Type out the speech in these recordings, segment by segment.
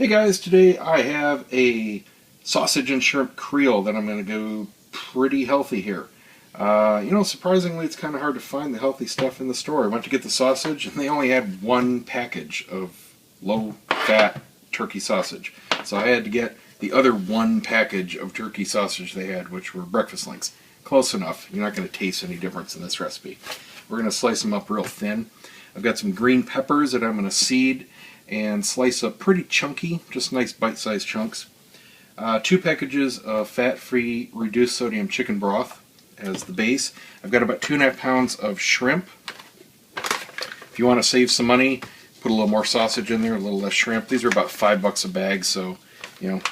Hey guys, today I have a sausage and shrimp Creole that I'm going to go pretty healthy here. Surprisingly, it's kind of hard to find the healthy stuff in the store. I went to get the sausage and they only had one package of low-fat turkey sausage. So I had to get the other one package of turkey sausage they had, which were breakfast links. Close enough. You're not going to taste any difference in this recipe. We're going to slice them up real thin. I've got some green peppers that I'm going to seed and slice up pretty chunky, just nice bite-sized chunks. 2 packages of fat-free reduced sodium chicken broth as the base. I've got about 2.5 pounds of shrimp. If you want to save some money, put a little more sausage in there, a little less shrimp. These are about $5 a bag, so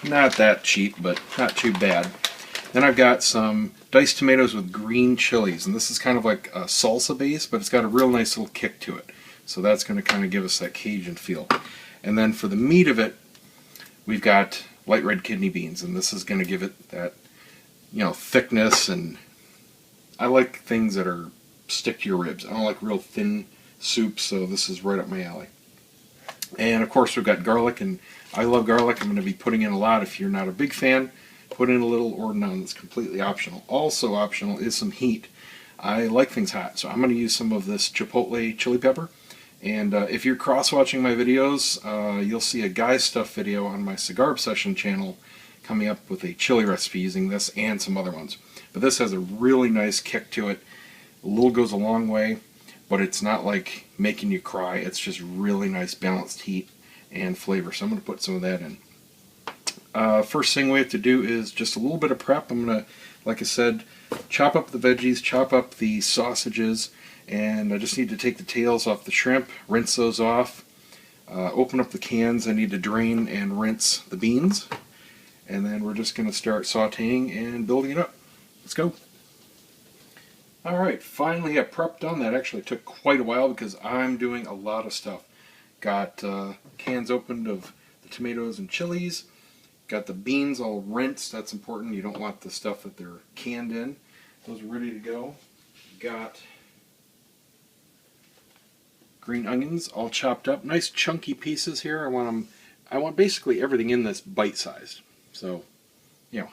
not that cheap, but not too bad. Then I've got some diced tomatoes with green chilies, and this is kind of like a salsa base, but it's got a real nice little kick to it. So that's going to kind of give us that Cajun feel. And then for the meat of it, we've got light red kidney beans, and this is going to give it that, thickness. And I like things that are stick to your ribs. I don't like real thin soup, so this is right up my alley. And of course, we've got garlic, and I love garlic. I'm going to be putting in a lot. If you're not a big fan, put in a little or none. It's completely optional. Also optional is some heat. I like things hot, so I'm going to use some of this chipotle chili pepper. And if you're cross-watching my videos, you'll see a Guy Stuff video on my Cigar Obsession channel coming up with a chili recipe using this and some other ones. But this has a really nice kick to it. A little goes a long way, but it's not like making you cry. It's just really nice balanced heat and flavor. So I'm going to put some of that in. First thing we have to do is just a little bit of prep. I'm going to, like I said, chop up the veggies, chop up the sausages, and I just need to take the tails off the shrimp, rinse those off, open up the cans. I need to drain and rinse the beans, and then we're just going to start sauteing and building it up. Let's go. Alright, finally have prep done. That actually took quite a while because I'm doing a lot of stuff. Got cans opened of the tomatoes and chilies. Got the beans all rinsed. That's important. You don't want the stuff that they're canned in. Those are ready to go. Got green onions all chopped up. Nice chunky pieces here. I want basically everything in this bite-sized. So,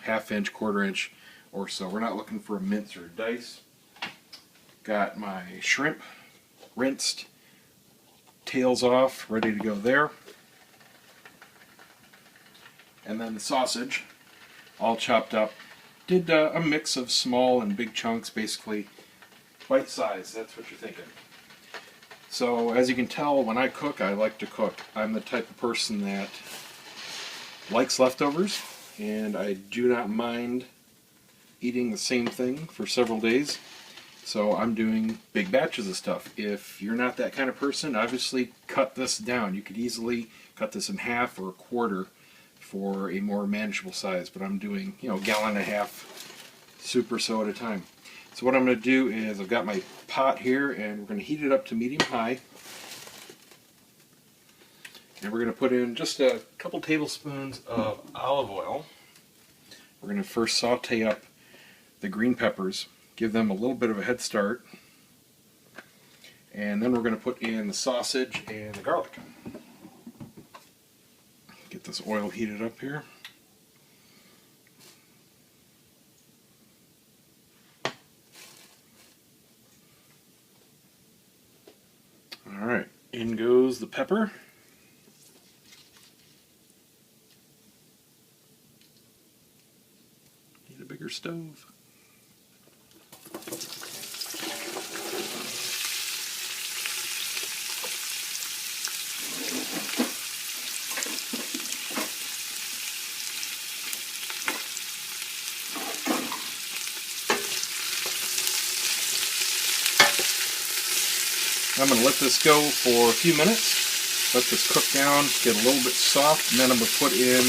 half-inch, quarter-inch or so. We're not looking for a mince or a dice. Got my shrimp rinsed, tails off, ready to go there. And then the sausage, all chopped up. Did a mix of small and big chunks, basically bite-sized. That's what you're thinking. So as you can tell, when I cook, I like to cook. I'm the type of person that likes leftovers, and I do not mind eating the same thing for several days. So I'm doing big batches of stuff. If you're not that kind of person, obviously cut this down. You could easily cut this in half or a quarter for a more manageable size, but I'm doing, gallon and a half soup or so at a time. So what I'm going to do is I've got my pot here, and we're going to heat it up to medium-high. And we're going to put in just a couple tablespoons of olive oil. We're going to first saute up the green peppers, give them a little bit of a head start, and then we're going to put in the sausage and the garlic. Get this oil heated up here. Alright, in goes the pepper. Need a bigger stove. I'm going to let this go for a few minutes, let this cook down, get a little bit soft, and then I'm going to put in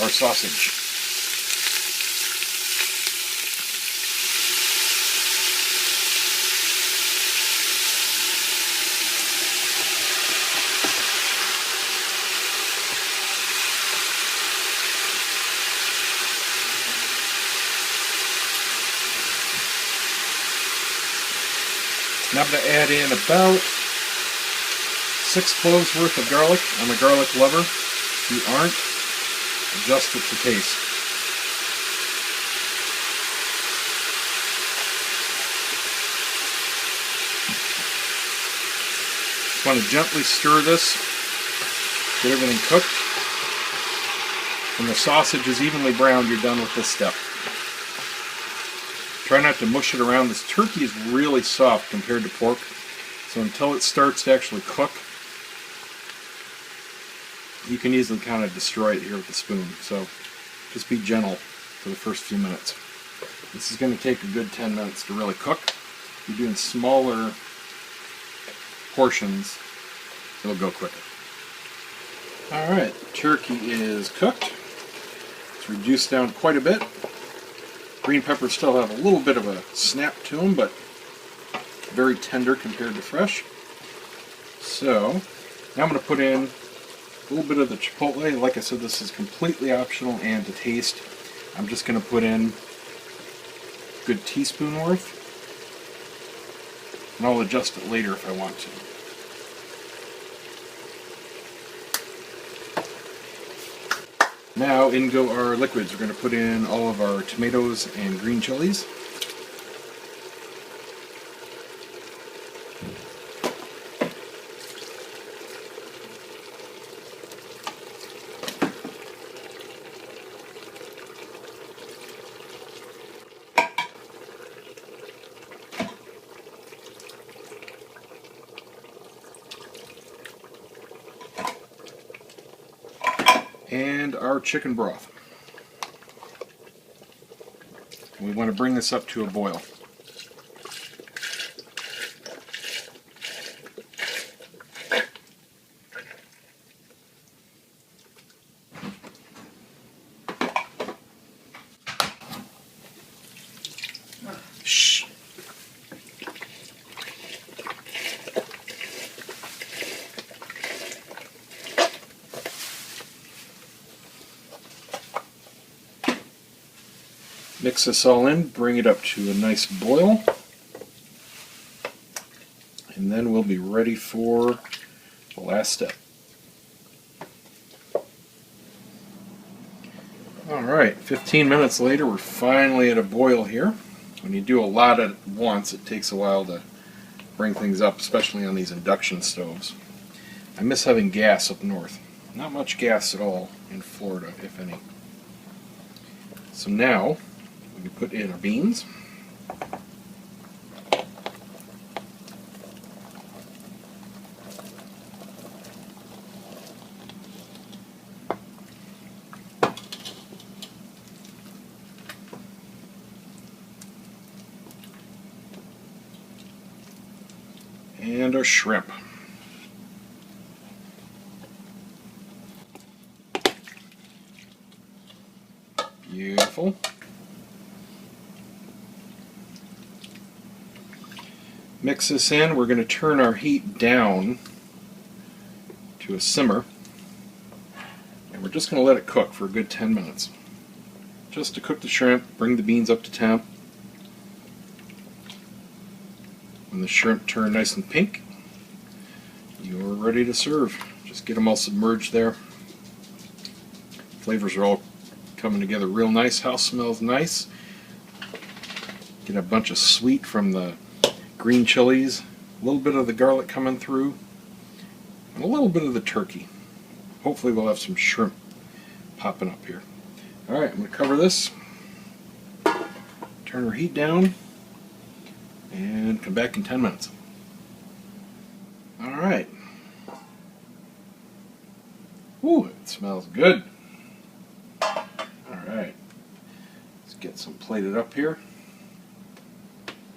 our sausage. Now I'm going to add in about 6 cloves worth of garlic. I'm a garlic lover. If you aren't, adjust it to taste. Just want to gently stir this, get everything cooked. When the sausage is evenly browned, you're done with this step. Try not to mush it around. This turkey is really soft compared to pork, so until it starts to actually cook, you can easily kind of destroy it here with the spoon. So just be gentle for the first few minutes. This is going to take a good 10 minutes to really cook. If you're doing smaller portions, it'll go quicker. Alright, turkey is cooked. It's reduced down quite a bit. Green peppers still have a little bit of a snap to them, but very tender compared to fresh. So now I'm going to put in a little bit of the chipotle. Like I said, this is completely optional and to taste. I'm just going to put in a good teaspoon worth, and I'll adjust it later if I want to. Now in go our liquids. We're going to put in all of our tomatoes and green chilies. And our chicken broth. We want to bring this up to a boil. Shh. Mix this all in, bring it up to a nice boil, and then we'll be ready for the last step. Alright, 15 minutes later, we're finally at a boil here. When you do a lot at once, it takes a while to bring things up, especially on these induction stoves. I miss having gas up north. Not much gas at all in Florida, if any. So now, we put in our beans. And our shrimp. Beautiful. Mix this in. We're going to turn our heat down to a simmer, and we're just going to let it cook for a good 10 minutes. Just to cook the shrimp, bring the beans up to temp. When the shrimp turn nice and pink, you're ready to serve. Just get them all submerged there. Flavors are all coming together real nice. House smells nice. Get a bunch of sweet from the green chilies, a little bit of the garlic coming through, and a little bit of the turkey. Hopefully we'll have some shrimp popping up here. Alright, I'm going to cover this, turn our heat down, and come back in 10 minutes. Alright. Ooh, it smells good. Alright. Let's get some plated up here.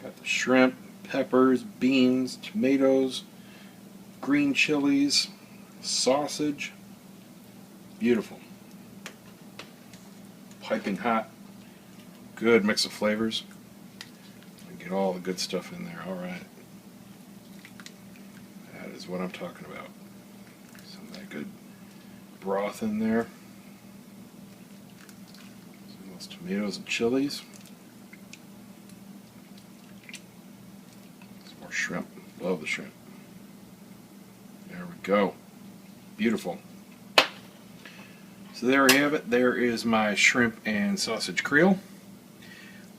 Got the shrimp, peppers, beans, tomatoes, green chilies, sausage. Beautiful. Piping hot. Good mix of flavors. Get all the good stuff in there. Alright. That is what I'm talking about. Some of that good broth in there. Some of those tomatoes and chilies. Some more shrimp. Love the shrimp. There we go. Beautiful. So there we have it. There is my shrimp and sausage Creole.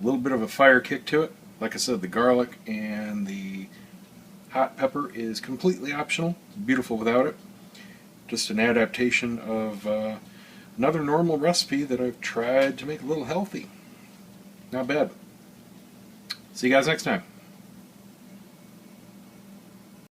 A little bit of a fire kick to it. Like I said, the garlic and the hot pepper is completely optional. It's beautiful without it. Just an adaptation of another normal recipe that I've tried to make a little healthy. Not bad. See you guys next time.